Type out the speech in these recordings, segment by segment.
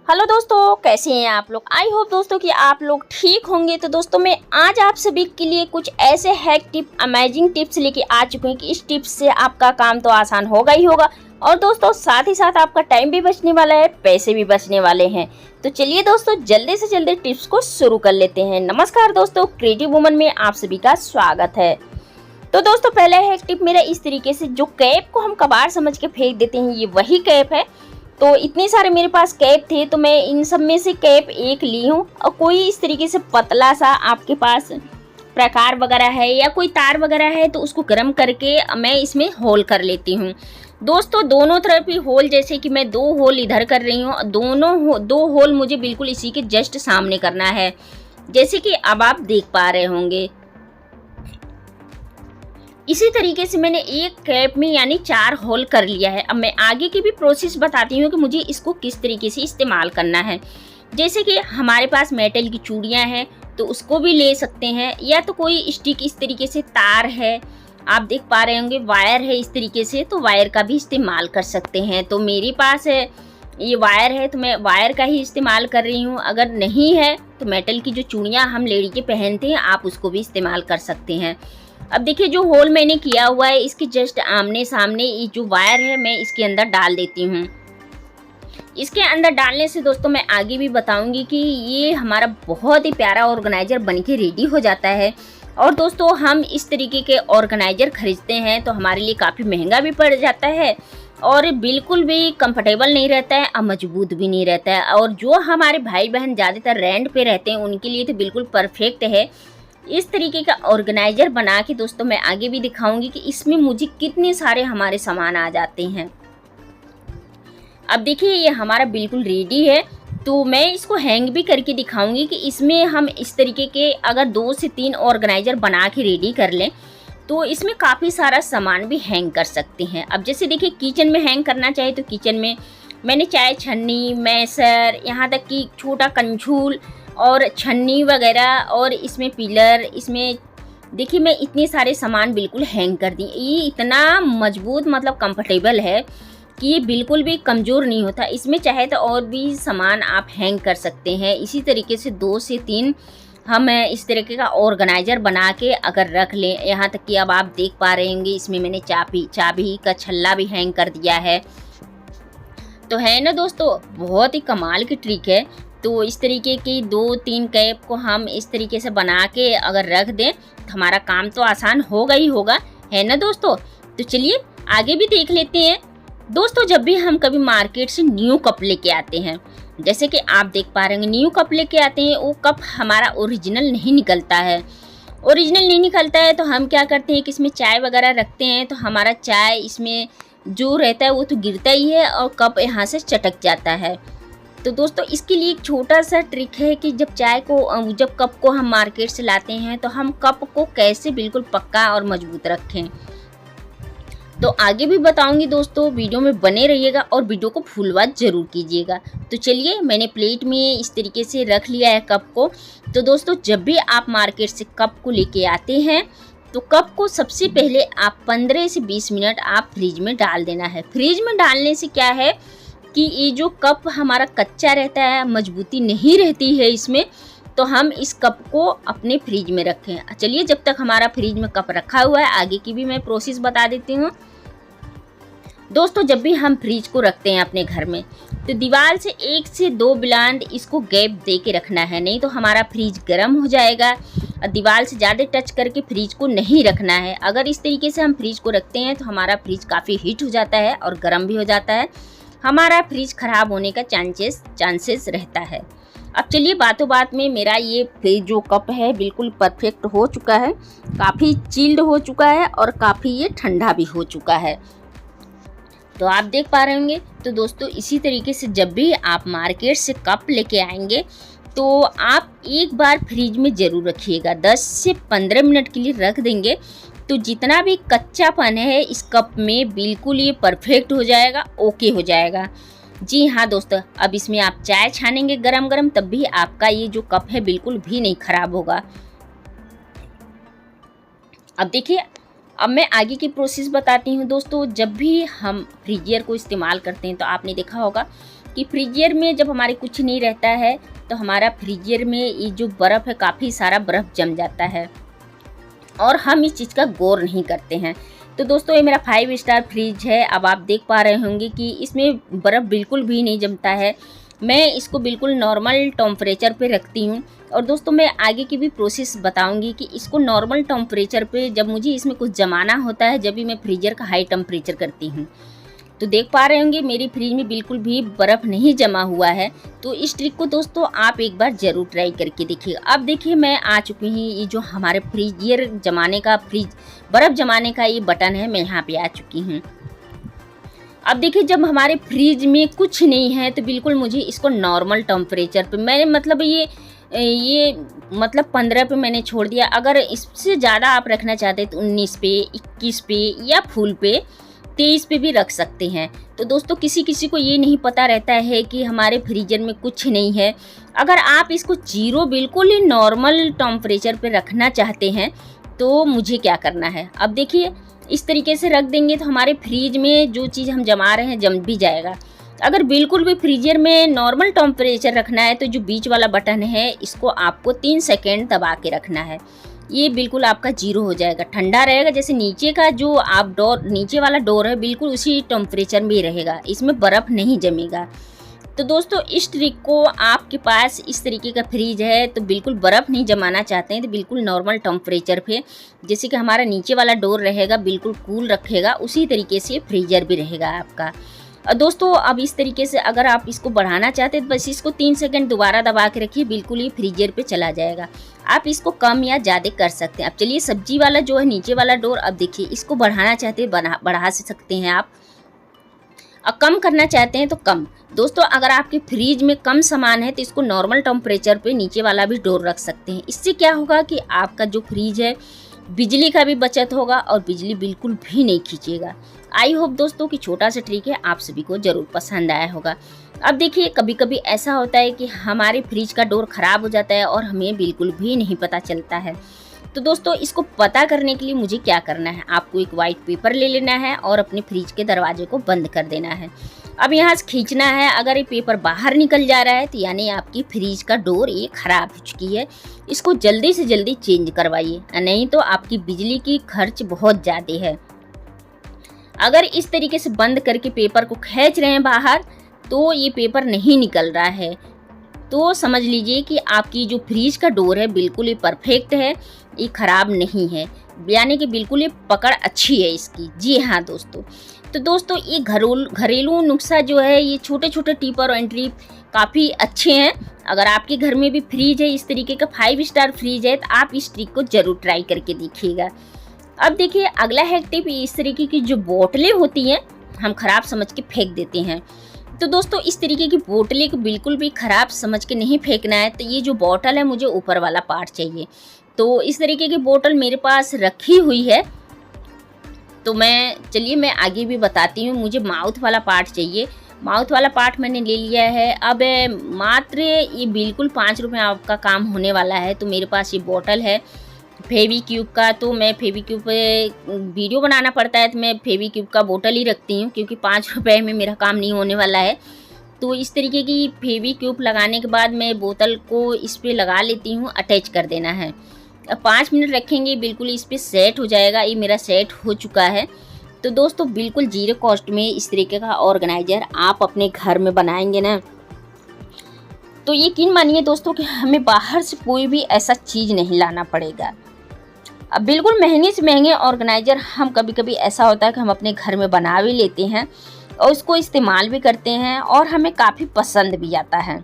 Hello दोस्तों, कैसे हैं आप लोग। आई होप दोस्तों कि आप लोग ठीक होंगे। तो दोस्तों मैं आज आप सभी के लिए कुछ ऐसे हैक टिप, अमेजिंग टिप्स लेके आ चुके हैं कि इस टिप्स से आपका काम तो आसान होगा ही होगा और दोस्तों साथ ही साथ आपका टाइम भी बचने वाला है, पैसे भी बचने वाले हैं। तो चलिए दोस्तों जल्दी से जल्दी टिप्स को शुरू कर लेते हैं। नमस्कार दोस्तों, क्रिएटिव वुमन में आप सभी का स्वागत है। तो दोस्तों पहला हैक टिप मेरा इस तरीके से, जो कैप को हम कबाड़ समझ के फेंक देते हैं, ये वही कैप है। तो इतने सारे मेरे पास कैप थे तो मैं इन सब में से कैप एक ली हूँ। और कोई इस तरीके से पतला सा आपके पास प्रकार वगैरह है या कोई तार वगैरह है तो उसको गर्म करके मैं इसमें होल कर लेती हूँ। दोस्तों दोनों तरफ ही होल, जैसे कि मैं 2 होल इधर कर रही हूँ, दो होल मुझे बिल्कुल इसी के जस्ट सामने करना है, जैसे कि अब आप देख पा रहे होंगे। इसी तरीके से मैंने एक कैप में यानी 4 होल कर लिया है। अब मैं आगे की भी प्रोसेस बताती हूँ कि मुझे इसको किस तरीके से इस्तेमाल करना है। जैसे कि हमारे पास मेटल की चूड़ियाँ हैं तो उसको भी ले सकते हैं, या तो कोई स्टिक इस तरीके से तार है, आप देख पा रहे होंगे वायर है इस तरीके से, तो वायर का भी इस्तेमाल कर सकते हैं। तो मेरे पास है ये वायर है तो मैं वायर का ही इस्तेमाल कर रही हूँ। अगर नहीं है तो मेटल की जो चूड़ियाँ हम लेडी के पहनते हैं आप उसको भी इस्तेमाल कर सकते हैं। अब देखिए जो होल मैंने किया हुआ है इसके जस्ट आमने सामने ये जो वायर है मैं इसके अंदर डाल देती हूँ। इसके अंदर डालने से दोस्तों मैं आगे भी बताऊंगी कि ये हमारा बहुत ही प्यारा ऑर्गेनाइजर बनके रेडी हो जाता है। और दोस्तों हम इस तरीके के ऑर्गेनाइजर खरीदते हैं तो हमारे लिए काफ़ी महंगा भी पड़ जाता है और बिल्कुल भी कंफर्टेबल नहीं रहता है और मजबूत भी नहीं रहता है। और जो हमारे भाई बहन ज़्यादातर रेंट पे रहते हैं उनके लिए तो बिल्कुल परफेक्ट है। इस तरीके का ऑर्गेनाइजर बना के दोस्तों मैं आगे भी दिखाऊंगी कि इसमें मुझे कितने सारे हमारे सामान आ जाते हैं। अब देखिए ये हमारा बिल्कुल रेडी है, तो मैं इसको हैंग भी करके दिखाऊंगी कि इसमें हम इस तरीके के अगर 2 से 3 ऑर्गेनाइजर बना के रेडी कर लें तो इसमें काफ़ी सारा सामान भी हैंग कर सकते हैं। अब जैसे देखिए किचन में हैंग करना चाहे तो किचन में मैंने चाय छन्नी, मैसर, यहाँ तक कि छोटा कंछूल और छन्नी वगैरह, और इसमें पिलर, इसमें देखिए मैं इतने सारे सामान बिल्कुल हैंग कर दी। ये इतना मजबूत मतलब कंफर्टेबल है कि ये बिल्कुल भी कमज़ोर नहीं होता। इसमें चाहे तो और भी सामान आप हैंग कर सकते हैं। इसी तरीके से 2 से 3 हम इस तरीके का ऑर्गेनाइजर बना के अगर रख लें, यहाँ तक कि अब आप देख पा रहे होंगे इसमें मैंने चाबी का छल्ला भी हैंग कर दिया है। तो है ना दोस्तों, बहुत ही कमाल की ट्रिक है। तो इस तरीके की 2-3 कैप को हम इस तरीके से बना के अगर रख दें तो हमारा काम तो आसान होगा ही होगा, है ना दोस्तों। तो चलिए आगे भी देख लेते हैं। दोस्तों जब भी हम कभी मार्केट से न्यू कप लेके आते हैं, जैसे कि आप देख पा रहे हैं न्यू कप लेके आते हैं, वो कप हमारा ओरिजिनल नहीं निकलता है। ओरिजिनल नहीं निकलता है तो हम क्या करते हैं कि इसमें चाय वगैरह रखते हैं तो हमारा चाय इसमें जो रहता है वो तो गिरता ही है और कप यहाँ से चटक जाता है। तो दोस्तों इसके लिए एक छोटा सा ट्रिक है कि जब कप को हम मार्केट से लाते हैं तो हम कप को कैसे बिल्कुल पक्का और मजबूत रखें। तो आगे भी बताऊंगी दोस्तों, वीडियो में बने रहिएगा और वीडियो को फुल वॉच जरूर कीजिएगा। तो चलिए मैंने प्लेट में इस तरीके से रख लिया है कप को। तो दोस्तों जब भी आप मार्केट से कप को लेके आते हैं तो कप को सबसे पहले आप 15 से 20 मिनट आप फ्रिज में डाल देना है। फ्रिज में डालने से क्या है कि ये जो कप हमारा कच्चा रहता है, मजबूती नहीं रहती है इसमें, तो हम इस कप को अपने फ्रिज में रखें। चलिए जब तक हमारा फ्रिज में कप रखा हुआ है आगे की भी मैं प्रोसेस बता देती हूँ। दोस्तों जब भी हम फ्रिज को रखते हैं अपने घर में तो दीवार से 1 से 2 बिलांड इसको गैप दे के रखना है, नहीं तो हमारा फ्रिज गर्म हो जाएगा। और दीवार से ज़्यादा टच करके फ्रिज को नहीं रखना है। अगर इस तरीके से हम फ्रिज को रखते हैं तो हमारा फ्रिज काफ़ी हीट हो जाता है और गर्म भी हो जाता है, हमारा फ्रिज ख़राब होने का चांसेस रहता है। अब चलिए बातों बात में मेरा ये फ्रिज जो कप है बिल्कुल परफेक्ट हो चुका है, काफ़ी चिल्ड हो चुका है और काफ़ी ये ठंडा भी हो चुका है। तो आप देख पा रहे होंगे। तो दोस्तों इसी तरीके से जब भी आप मार्केट से कप लेके आएंगे तो आप एक बार फ्रिज में ज़रूर रखिएगा। 10 से 15 मिनट के लिए रख देंगे तो जितना भी कच्चापन है इस कप में बिल्कुल ये परफेक्ट हो जाएगा, ओके हो जाएगा। जी हाँ दोस्तों, अब इसमें आप चाय छानेंगे गरम गरम तब भी आपका ये जो कप है बिल्कुल भी नहीं ख़राब होगा। अब देखिए अब मैं आगे की प्रोसेस बताती हूँ। दोस्तों जब भी हम फ्रीजियर को इस्तेमाल करते हैं तो आपने देखा होगा कि फ्रीजर में जब हमारे कुछ नहीं रहता है तो हमारा फ्रीजर में ये जो बर्फ़ है काफ़ी सारा बर्फ़ जम जाता है और हम इस चीज़ का गौर नहीं करते हैं। तो दोस्तों ये मेरा 5 स्टार फ्रिज है। अब आप देख पा रहे होंगे कि इसमें बर्फ़ बिल्कुल भी नहीं जमता है। मैं इसको बिल्कुल नॉर्मल टेम्परेचर पे रखती हूँ और दोस्तों मैं आगे की भी प्रोसेस बताऊंगी कि इसको नॉर्मल टेम्परेचर पे जब मुझे इसमें कुछ जमाना होता है जब भी मैं फ्रीजर का हाई टेम्परेचर करती हूँ। तो देख पा रहे होंगे मेरी फ्रिज में बिल्कुल भी बर्फ़ नहीं जमा हुआ है। तो इस ट्रिक को दोस्तों आप एक बार ज़रूर ट्राई करके देखिएगा। अब देखिए मैं आ चुकी हूँ, ये जो हमारे फ्रीजर जमाने का बर्फ़ जमाने का ये बटन है, मैं यहाँ पे आ चुकी हूँ। अब देखिए जब हमारे फ्रिज में कुछ नहीं है तो बिल्कुल मुझे इसको नॉर्मल टेम्परेचर पे मैंने मतलब ये मतलब 15 पे मैंने छोड़ दिया। अगर इससे ज़्यादा आप रखना चाहते हैं तो 19 पे, 21 पे या फुल पे 23 पे भी रख सकते हैं। तो दोस्तों किसी किसी को ये नहीं पता रहता है कि हमारे फ्रीजर में कुछ नहीं है। अगर आप इसको 0 बिल्कुल ही नॉर्मल टेम्परेचर पे रखना चाहते हैं तो मुझे क्या करना है, अब देखिए इस तरीके से रख देंगे तो हमारे फ्रिज में जो चीज़ हम जमा रहे हैं जम भी जाएगा। अगर बिल्कुल भी फ्रीजर में नॉर्मल टेम्परेचर रखना है तो जो बीच वाला बटन है इसको आपको 3 सेकेंड दबा के रखना है। ये बिल्कुल आपका 0 हो जाएगा, ठंडा रहेगा। जैसे नीचे का जो आप नीचे वाला डोर है बिल्कुल उसी टेम्परेचर में ही रहेगा, इसमें बर्फ़ नहीं जमेगा। तो दोस्तों इस ट्रिक को आपके पास इस तरीके का फ्रिज है तो बिल्कुल बर्फ़ नहीं जमाना चाहते हैं तो बिल्कुल नॉर्मल टेम्परेचर पे जैसे कि हमारा नीचे वाला डोर रहेगा बिल्कुल कूल रखेगा, उसी तरीके से फ्रीजर भी रहेगा आपका। और दोस्तों अब इस तरीके से अगर आप इसको बढ़ाना चाहते हैं तो बस इसको 3 सेकंड दोबारा दबा के रखिए, बिल्कुल ही फ्रीजर पे चला जाएगा। आप इसको कम या ज़्यादा कर सकते हैं। अब चलिए सब्जी वाला जो है नीचे वाला डोर, अब देखिए इसको बढ़ाना चाहते हैं बढ़ा सकते हैं आप, और कम करना चाहते हैं तो कम। दोस्तों अगर आपके फ्रिज में कम सामान है तो इसको नॉर्मल टेम्परेचर पे नीचे वाला भी डोर रख सकते हैं। इससे क्या होगा कि आपका जो फ्रिज है बिजली का भी बचत होगा और बिजली बिल्कुल भी नहीं खींचेगा। आई होप दोस्तों कि छोटा सा ट्रिक है आप सभी को ज़रूर पसंद आया होगा। अब देखिए कभी कभी ऐसा होता है कि हमारे फ्रिज का डोर ख़राब हो जाता है और हमें बिल्कुल भी नहीं पता चलता है। तो दोस्तों इसको पता करने के लिए मुझे क्या करना है, आपको एक वाइट पेपर ले लेना है और अपने फ्रिज के दरवाजे को बंद कर देना है। अब यहाँ से खींचना है, अगर ये पेपर बाहर निकल जा रहा है तो यानी आपकी फ्रिज का डोर ये ख़राब हो चुकी है। इसको जल्दी से जल्दी चेंज करवाइए, नहीं तो आपकी बिजली की खर्च बहुत ज़्यादा है। अगर इस तरीके से बंद करके पेपर को खींच रहे हैं बाहर तो ये पेपर नहीं निकल रहा है तो समझ लीजिए कि आपकी जो फ्रिज का डोर है बिल्कुल ही परफेक्ट है, ये ख़राब नहीं है, यानी कि बिल्कुल ये पकड़ अच्छी है इसकी। जी हाँ दोस्तों, तो दोस्तों ये घरेलू नुस्खा जो है ये छोटे छोटे टिप और एंट्री काफ़ी अच्छे हैं। अगर आपके घर में भी फ्रिज है इस तरीके का 5 स्टार फ्रिज है तो आप इस ट्रिक को ज़रूर ट्राई करके देखिएगा। अब देखिए अगला है टिप, इस तरीके की जो बोतलें होती हैं हम ख़राब समझ के फेंक देते हैं। तो दोस्तों इस तरीके की बोतलें को बिल्कुल भी ख़राब समझ के नहीं फेंकना है। तो ये जो बोतल है मुझे ऊपर वाला पार्ट चाहिए, तो इस तरीके की बोतल मेरे पास रखी हुई है। तो चलिए मैं आगे भी बताती हूँ। मुझे माउथ वाला पार्ट चाहिए, माउथ वाला पार्ट मैंने ले लिया है। अब मात्र ये बिल्कुल 5 रुपये आपका काम होने वाला है। तो मेरे पास ये बोतल है फेविक्यूब का, तो मैं फेविक्यूब पे वीडियो बनाना पड़ता है तो मैं फेविक्यूब का बोतल ही रखती हूँ क्योंकि 5 रुपये में मेरा काम नहीं होने वाला है। तो इस तरीके की फेविक्यूब लगाने के बाद मैं बोतल को इस पर लगा लेती हूँ, अटैच कर देना है। अब 5 मिनट रखेंगे बिल्कुल इस पर सेट हो जाएगा। ये मेरा सेट हो चुका है। तो दोस्तों बिल्कुल 0 कॉस्ट में इस तरीके का ऑर्गेनाइज़र आप अपने घर में बनाएंगे ना तो यकीन मानिए दोस्तों कि हमें बाहर से कोई भी ऐसा चीज़ नहीं लाना पड़ेगा। अब बिल्कुल महंगे से महंगे ऑर्गेनाइज़र हम कभी कभी ऐसा होता है कि हम अपने घर में बना भी लेते हैं और उसको इस्तेमाल भी करते हैं और हमें काफ़ी पसंद भी आता है।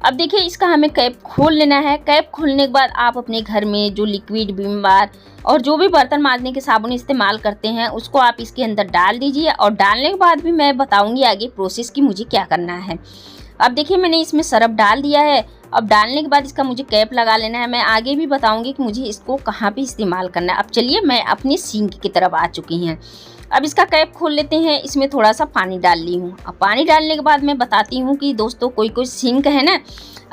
अब देखिए इसका हमें कैप खोल लेना है। कैप खोलने के बाद आप अपने घर में जो लिक्विड विम बार और जो भी बर्तन मांजने के साबुन इस्तेमाल करते हैं उसको आप इसके अंदर डाल दीजिए। और डालने के बाद भी मैं बताऊंगी आगे प्रोसेस की मुझे क्या करना है। अब देखिए मैंने इसमें सरफ डाल दिया है। अब डालने के बाद इसका मुझे कैप लगा लेना है। मैं आगे भी बताऊंगी कि मुझे इसको कहाँ पे इस्तेमाल करना है। अब चलिए मैं अपनी सिंक की तरफ आ चुकी हैं। अब इसका कैप खोल लेते हैं। इसमें थोड़ा सा पानी डाल ली हूँ। अब पानी डालने के बाद मैं बताती हूँ कि दोस्तों कोई सिंक है ना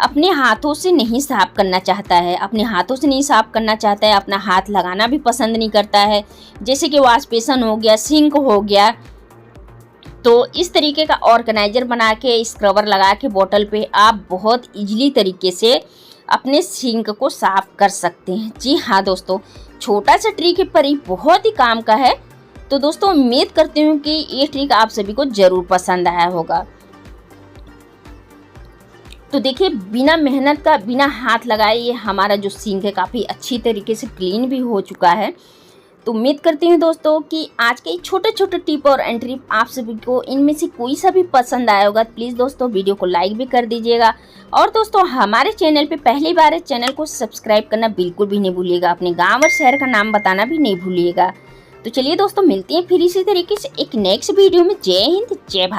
अपने हाथों से नहीं साफ़ करना चाहता है, अपने हाथों से नहीं साफ़ करना चाहता है, अपना हाथ लगाना भी पसंद नहीं करता है। जैसे कि वॉश बेसन हो गया, सिंक हो गया, तो इस तरीके का ऑर्गेनाइजर बना के स्क्रबर लगा के बोतल पे आप बहुत इजीली तरीके से अपने सिंक को साफ कर सकते हैं। जी हाँ दोस्तों, छोटा सा ट्रिक है पर ये बहुत ही काम का है। तो दोस्तों उम्मीद करती हूँ कि ये ट्रिक आप सभी को ज़रूर पसंद आया होगा। तो देखिए बिना मेहनत का, बिना हाथ लगाए ये हमारा जो सिंक है काफ़ी अच्छी तरीके से क्लीन भी हो चुका है। तो उम्मीद करती हूँ दोस्तों कि आज के छोटे छोटे टिप और एंट्री आप सभी को इनमें से कोई सा भी पसंद आया होगा। प्लीज़ दोस्तों वीडियो को लाइक भी कर दीजिएगा और दोस्तों हमारे चैनल पे पहली बार है, चैनल को सब्सक्राइब करना बिल्कुल भी नहीं भूलिएगा। अपने गांव और शहर का नाम बताना भी नहीं भूलिएगा। तो चलिए दोस्तों मिलते हैं फिर इसी तरीके से एक नेक्स्ट वीडियो में। जय हिंद, जय भारत।